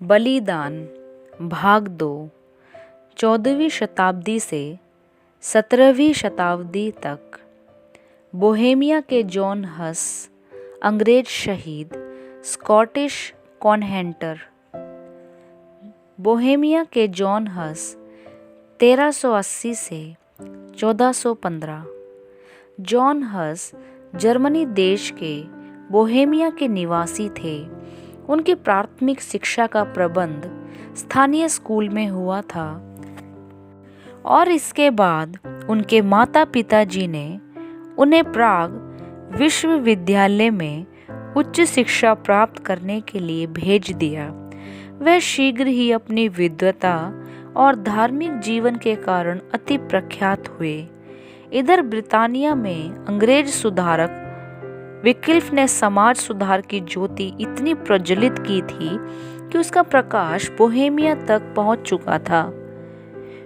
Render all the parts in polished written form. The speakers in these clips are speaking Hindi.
बलिदान भाग 2 14वीं शताब्दी से 17वीं शताब्दी तक बोहेमिया के जॉन हस, अंग्रेज शहीद, स्कॉटिश कॉन्हेंटर। बोहेमिया के जॉन हस 1380 से 1415। जॉन हस जर्मनी देश के बोहेमिया के निवासी थे। उनकी प्राथमिक शिक्षा का प्रबंध स्थानीय स्कूल में हुआ था और इसके बाद उनके माता पिताजी ने उन्हें प्राग विश्वविद्यालय में उच्च शिक्षा प्राप्त करने के लिए भेज दिया। वह शीघ्र ही अपनी विद्वता और धार्मिक जीवन के कारण अति प्रख्यात हुए। इधर ब्रिटानिया में अंग्रेज सुधारक विकिल्फ ने समाज सुधार की ज्योति इतनी प्रज्वलित की थी कि उसका प्रकाश बोहेमिया तक पहुंच चुका था।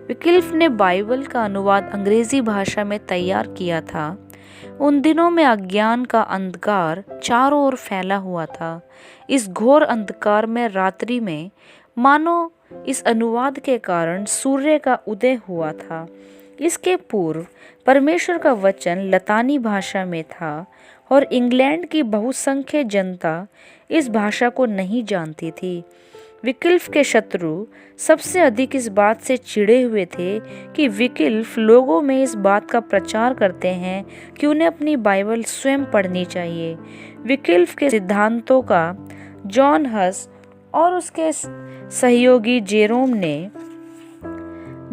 विकिल्फ ने बाइबल का अनुवाद अंग्रेजी भाषा में तैयार किया था। उन दिनों में अज्ञान का अंधकार चारों ओर फैला हुआ था। इस घोर अंधकार में रात्रि में मानो इस अनुवाद के कारण सूर्य का उदय हुआ था। इसके पूर्व परमेश्वर का वचन लतानी भाषा में था और इंग्लैंड की बहुसंख्यक जनता इस भाषा को नहीं जानती थी। विकिल्फ के शत्रु सबसे अधिक इस बात से चिढ़े हुए थे कि विकिल्फ लोगों में इस बात का प्रचार करते हैं कि उन्हें अपनी बाइबल स्वयं पढ़नी चाहिए। विकिल्फ के सिद्धांतों का जॉन हस और उसके सहयोगी जेरोम ने,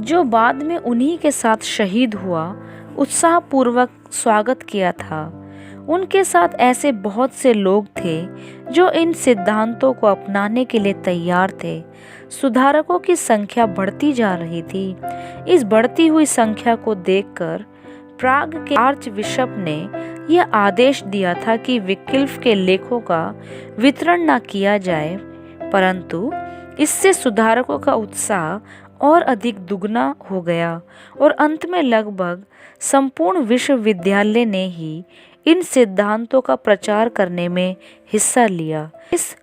जो बाद में उन्हीं के साथ शहीद हुआ, उत्साहपूर्वक स्वागत किया था। उनके साथ ऐसे बहुत से लोग थे जो इन सिद्धांतों को अपनाने के लिए तैयार थे। सुधारकों की संख्या बढ़ती जा रही थी। इस बढ़ती हुई संख्या को देखकर प्राग के आर्च बिशप ने यह आदेश दिया था कि विकिल्फ के लेखों का वितरण न किया जाए, परंतु इससे सुधारकों का उत्साह और अधिक दुगना हो गया और अंत में लगभग संपूर्ण विश्वविद्यालय ने ही इन सिद्धांतों का प्रचार करने में हिस्सा लिया। इस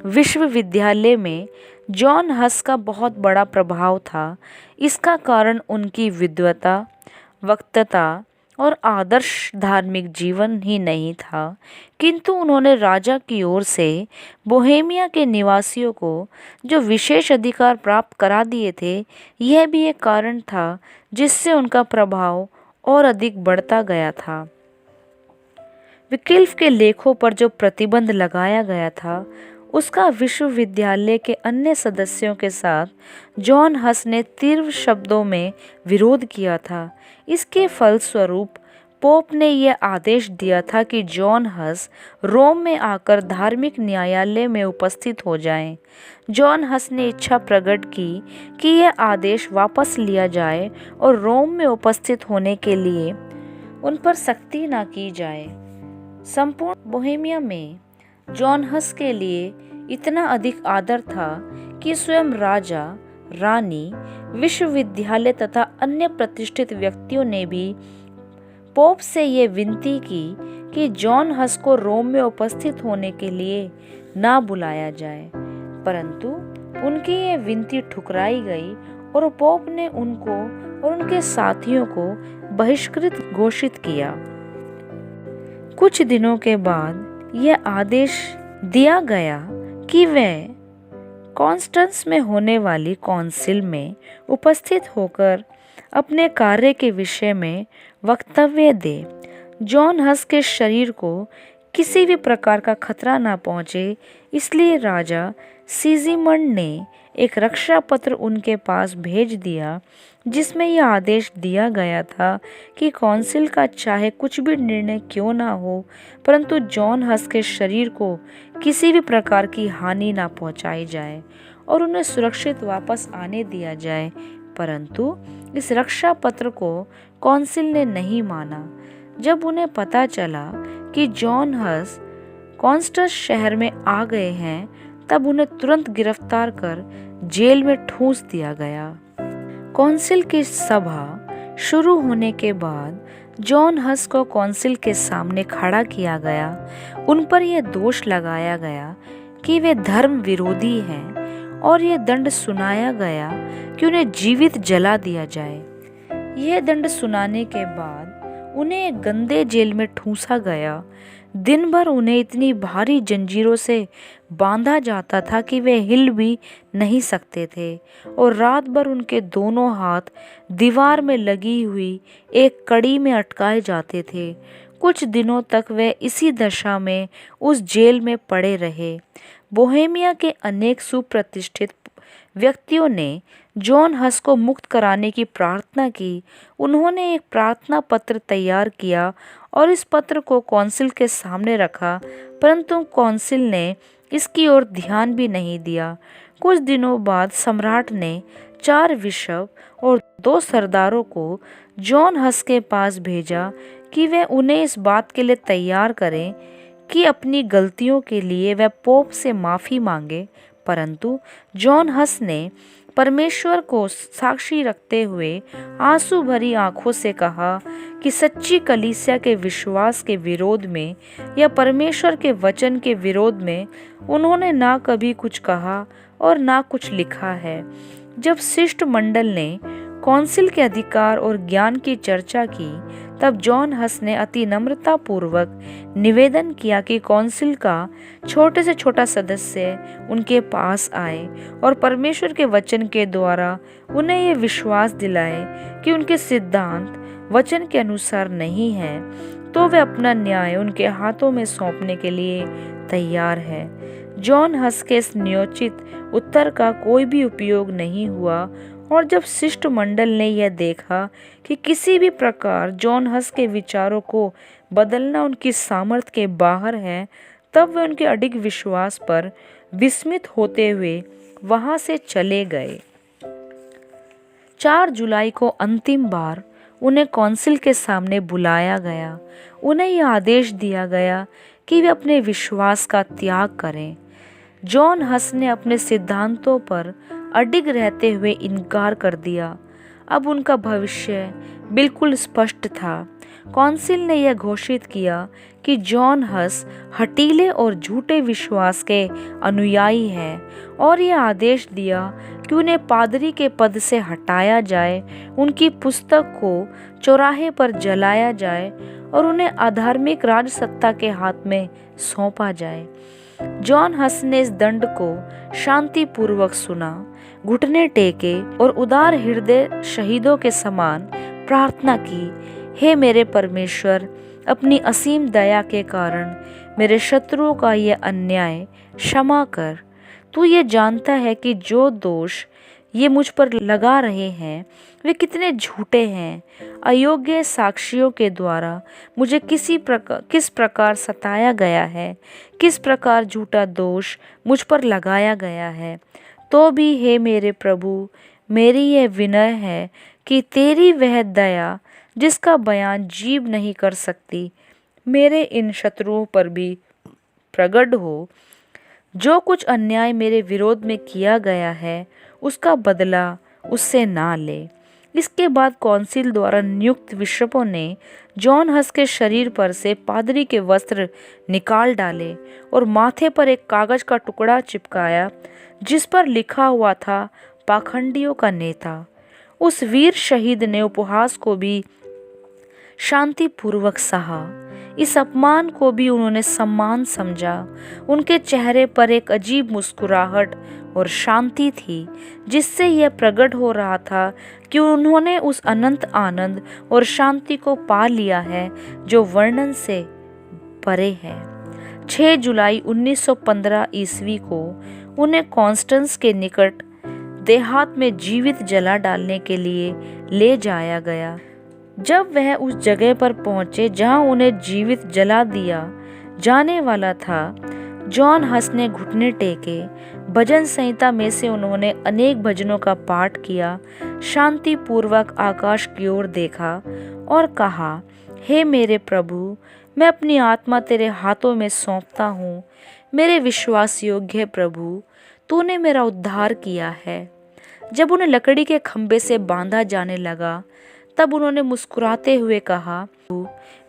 विश्वविद्यालय में जॉन हस का बहुत बड़ा प्रभाव था। इसका कारण उनकी विद्वता, वक्तता और आदर्श धार्मिक जीवन ही नहीं था, किंतु उन्होंने राजा की ओर से बोहेमिया के निवासियों को जो विशेष अधिकार प्राप्त करा दिए थे, यह भी एक कारण था जिससे उनका प्रभाव और अधिक बढ़ता गया था। विकिल्फ के लेखों पर जो प्रतिबंध लगाया गया था, उसका विश्वविद्यालय के अन्य सदस्यों के साथ जॉन हस ने तीव्र शब्दों में विरोध किया था। इसके फलस्वरूप पोप ने यह आदेश दिया था कि जॉन हस रोम में आकर धार्मिक न्यायालय में उपस्थित हो जाएं। जॉन हस ने इच्छा प्रकट की कि यह आदेश वापस लिया जाए और रोम में उपस्थित होने के लिए उन पर सख्ती न की जाए। संपूर्ण बोहेमिया में जॉन हस के लिए इतना अधिक आदर था कि स्वयं राजा, रानी, विश्वविद्यालय तथा अन्य प्रतिष्ठित व्यक्तियों ने भी पोप से ये विनती की कि जॉन हस को रोम में उपस्थित होने के लिए ना बुलाया जाए, परंतु उनकी ये विनती ठुकराई गई और पोप ने उनको और उनके साथियों को बहिष्कृत घोषित किया। कुछ दिनों के बाद यह आदेश दिया गया कि वे कॉन्स्टेंस में होने वाली काउंसिल में उपस्थित होकर अपने कार्य के विषय में वक्तव्य दे। जॉन हस के शरीर को किसी भी प्रकार का खतरा न पहुंचे, इसलिए राजा सिजीमंड ने एक रक्षा पत्र उनके पास भेज दिया, जिसमें यह आदेश दिया गया था कि काउंसिल का चाहे कुछ भी निर्णय क्यों ना हो, परंतु जॉन हस के शरीर को किसी भी प्रकार की हानि ना पहुंचाई जाए और उन्हें सुरक्षित वापस आने दिया जाए। परंतु इस रक्षा पत्र को काउंसिल ने नहीं माना। जब उन्हें पता चला कि जॉन हस कॉन्स्टेंस शहर में आ गए हैं, तब उन्हें तुरंत गिरफ्तार कर जेल में ठूंस दिया गया। काउंसिल की सभा शुरू होने के बाद जॉन हस को काउंसिल के सामने खड़ा किया गया। उन पर यह दोष लगाया गया कि वे धर्म विरोधी हैं और यह दंड सुनाया गया कि उन्हें जीवित जला दिया जाए। यह दंड सुनाने के बाद उन्हें एक गंदे जेल में ठूंसा गया। दिन भर उन्हें इतनी भारी जंजीरों से बांधा जाता था कि वे हिल भी नहीं सकते थे, और रात भर उनके दोनों हाथ दीवार में लगी हुई एक कड़ी में अटकाए जाते थे। कुछ दिनों तक वे इसी दशा में उस जेल में पड़े रहे। बोहेमिया के अनेक सुप्रतिष्ठित व्यक्तियों ने जॉन हस को मुक्त कराने की प्रार्थना की। उन्होंने एक प्रार्थना पत्र तैयार किया और इस पत्र को कौंसिल के सामने रखा, परंतु कौंसिल ने इसकी ओर ध्यान भी नहीं दिया। कुछ दिनों बाद सम्राट ने 4 बिशप और 2 सरदारों को जॉन हस के पास भेजा कि वे उन्हें इस बात के लिए तैयार करें कि अपनी गलतियों के लिए वह पोप से माफ़ी मांगे। परंतु जॉन हस ने परमेश्वर को साक्षी रखते हुए आंसू भरी आंखों से कहा कि सच्ची कलीसिया के विश्वास के विरोध में या परमेश्वर के वचन के विरोध में उन्होंने ना कभी कुछ कहा और ना कुछ लिखा है। जब शिष्टमंडल ने कौंसिल के अधिकार और ज्ञान की चर्चा की, तब जॉन हस ने अति नम्रता पूर्वक निवेदन किया कि कौंसिल का छोटे से छोटा सदस्य उनके पास आए और परमेश्वर के वचन के द्वारा उन्हें ये विश्वास दिलाए कि उनके सिद्धांत वचन के अनुसार नहीं है, तो वे अपना न्याय उनके हाथों में सौंपने के लिए तैयार है। जॉन हस के इस नियोचित उत्तर का कोई भी उपयोग नहीं हुआ, और जब शिष्टमंडल ने यह देखा कि किसी भी प्रकार जॉन हस के विचारों को बदलना उनकी सामर्थ्य के बाहर है, तब वे उनके अडिग विश्वास पर विस्मित होते हुए वहां से चले गए। 4 जुलाई को अंतिम बार उन्हें कौंसिल के सामने बुलाया गया। उन्हें यह आदेश दिया गया कि वे अपने विश्वास का त्याग करें। जॉन हस ने अपने सिद्धांतों पर अडिग रहते हुए इनकार कर दिया। अब उनका भविष्य बिल्कुल स्पष्ट था। कौंसिल ने यह घोषित किया कि जॉन हस हठीले और झूठे विश्वास के अनुयायी हैं, और यह आदेश दिया कि उन्हें पादरी के पद से हटाया जाए, उनकी पुस्तक को चौराहे पर जलाया जाए और उन्हें अधार्मिक राजसत्ता के हाथ में सौंपा जाए। जॉन हस ने इस दंड को शांतिपूर्वक सुना, घुटने टेके और उदार हृदय शहीदों के समान प्रार्थना की, हे मेरे परमेश्वर, अपनी असीम दया के कारण मेरे शत्रुओं का यह अन्याय क्षमा कर। तू ये जानता है कि जो दोष ये मुझ पर लगा रहे हैं वे कितने झूठे हैं। अयोग्य साक्षियों के द्वारा मुझे किस प्रकार सताया गया है, किस प्रकार झूठा दोष मुझ पर लगाया गया है। तो भी हे मेरे प्रभु, मेरी यह विनय है कि तेरी वह दया जिसका बयान जीभ नहीं कर सकती, मेरे इन शत्रुओं पर भी प्रगट हो। जो कुछ अन्याय मेरे विरोध में किया गया है उसका बदला उससे ना ले। इसके बाद कौंसिल द्वारा नियुक्त बिशपों ने जॉन हस के शरीर पर से पादरी के वस्त्र निकाल डाले और माथे पर एक कागज का टुकड़ा चिपकाया जिस पर लिखा हुआ था, पाखंडियों का नेता। उस वीर शहीद ने उपहास को भी शांतिपूर्वक सहा। इस अपमान को भी उन्होंने सम्मान समझा। उनके चेहरे पर एक अजीब मुस्कुराहट और शांति थी, जिससे यह प्रकट हो रहा था कि उन्होंने उस अनंत आनंद और शांति को पा लिया है जो वर्णन से परे है। 6 जुलाई 1915 ईस्वी को उन्हें कॉन्स्टेंस के निकट देहात में जीवित जला डालने के लिए ले जाया गया। जब वह उस जगह पर पहुंचे जहां उन्हें जीवित जला दिया जाने वाला था, जॉन हस ने घुटने टेके। भजन संहिता में से उन्होंने अनेक भजनों का पाठ किया, शांतिपूर्वक आकाश की ओर देखा और कहा, हे मेरे प्रभु, मैं अपनी आत्मा तेरे हाथों में सौंपता हूँ। मेरे विश्वास योग्य प्रभु, तूने मेरा उद्धार किया है। जब उन्हें लकड़ी के खंभे से बांधा जाने लगा, तब उन्होंने मुस्कुराते हुए कहा,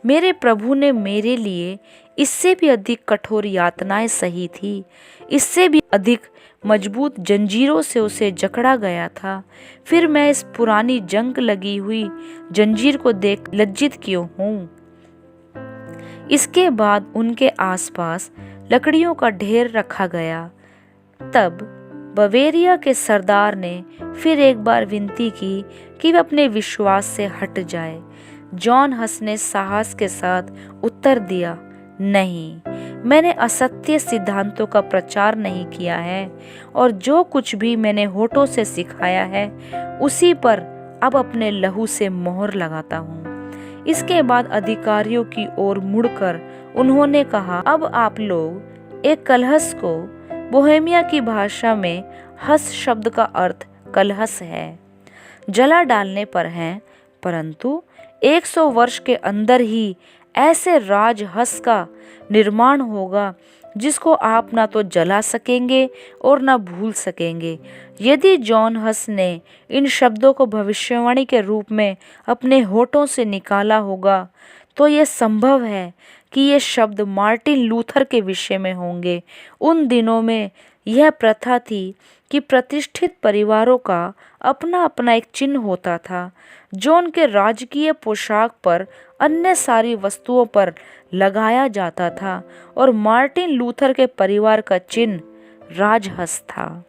मेरे प्रभु ने मेरे लिए इससे भी अधिक कठोर यातनाएं सही थी, इससे भी अधिक मजबूत जंजीरों से उसे जकड़ा गया था, फिर मैं इस पुरानी जंग लगी हुई जंजीर को देख लज्जित क्यों हूँ। इसके बाद उनके आसपास लकड़ियों का ढेर रखा गया। तब बवेरिया के सरदार ने फिर एक बार विनती की कि वे अपने विश्वास से हट जाए। जॉन हस ने साहस के साथ उत्तर दिया, नहीं, मैंने असत्य सिद्धांतों का प्रचार नहीं किया है और जो कुछ भी मैंने होठों से सिखाया है उसी पर अब अपने लहू से मोहर लगाता हूँ। इसके बाद अधिकारियों की ओर मुड़कर उन्होंने कहा, अब आप लोग एक कलहस को, बोहेमिया की भाषा में हस शब्द का अर्थ कलहस है, जला डालने पर हैं, परंतु 100 वर्ष के अंदर ही ऐसे राजहंस का निर्माण होगा जिसको आप ना तो जला सकेंगे और ना भूल सकेंगे। यदि जॉन हस ने इन शब्दों को भविष्यवाणी के रूप में अपने होठों से निकाला होगा तो ये संभव है कि ये शब्द मार्टिन लूथर के विषय में होंगे। उन दिनों में यह प्रथा थी कि प्रतिष्ठित परिवारों का अपना अपना एक चिन्ह होता था जो उनके राजकीय पोशाक पर अन्य सारी वस्तुओं पर लगाया जाता था और मार्टिन लूथर के परिवार का चिन्ह राजहंस था।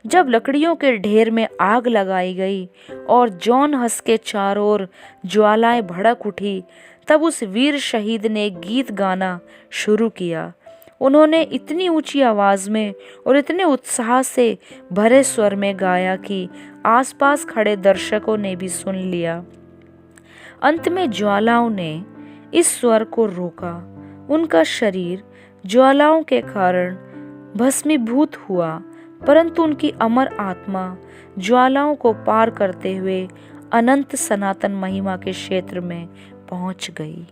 जब लकड़ियों के ढेर में आग लगाई गई और जॉन हस के चारों ओर ज्वालाएं भड़क उठी, तब उस वीर शहीद ने गीत गाना शुरू किया। उन्होंने इतनी ऊंची आवाज में और इतने उत्साह से भरे स्वर में गाया कि आसपास खड़े दर्शकों ने भी सुन लिया। अंत में ज्वालाओं ने इस स्वर को रोका। उनका शरीर ज्वालाओं के कारण भस्मीभूत हुआ, परंतु उनकी अमर आत्मा ज्वालाओं को पार करते हुए अनंत सनातन महिमा के क्षेत्र में पहुंच गई।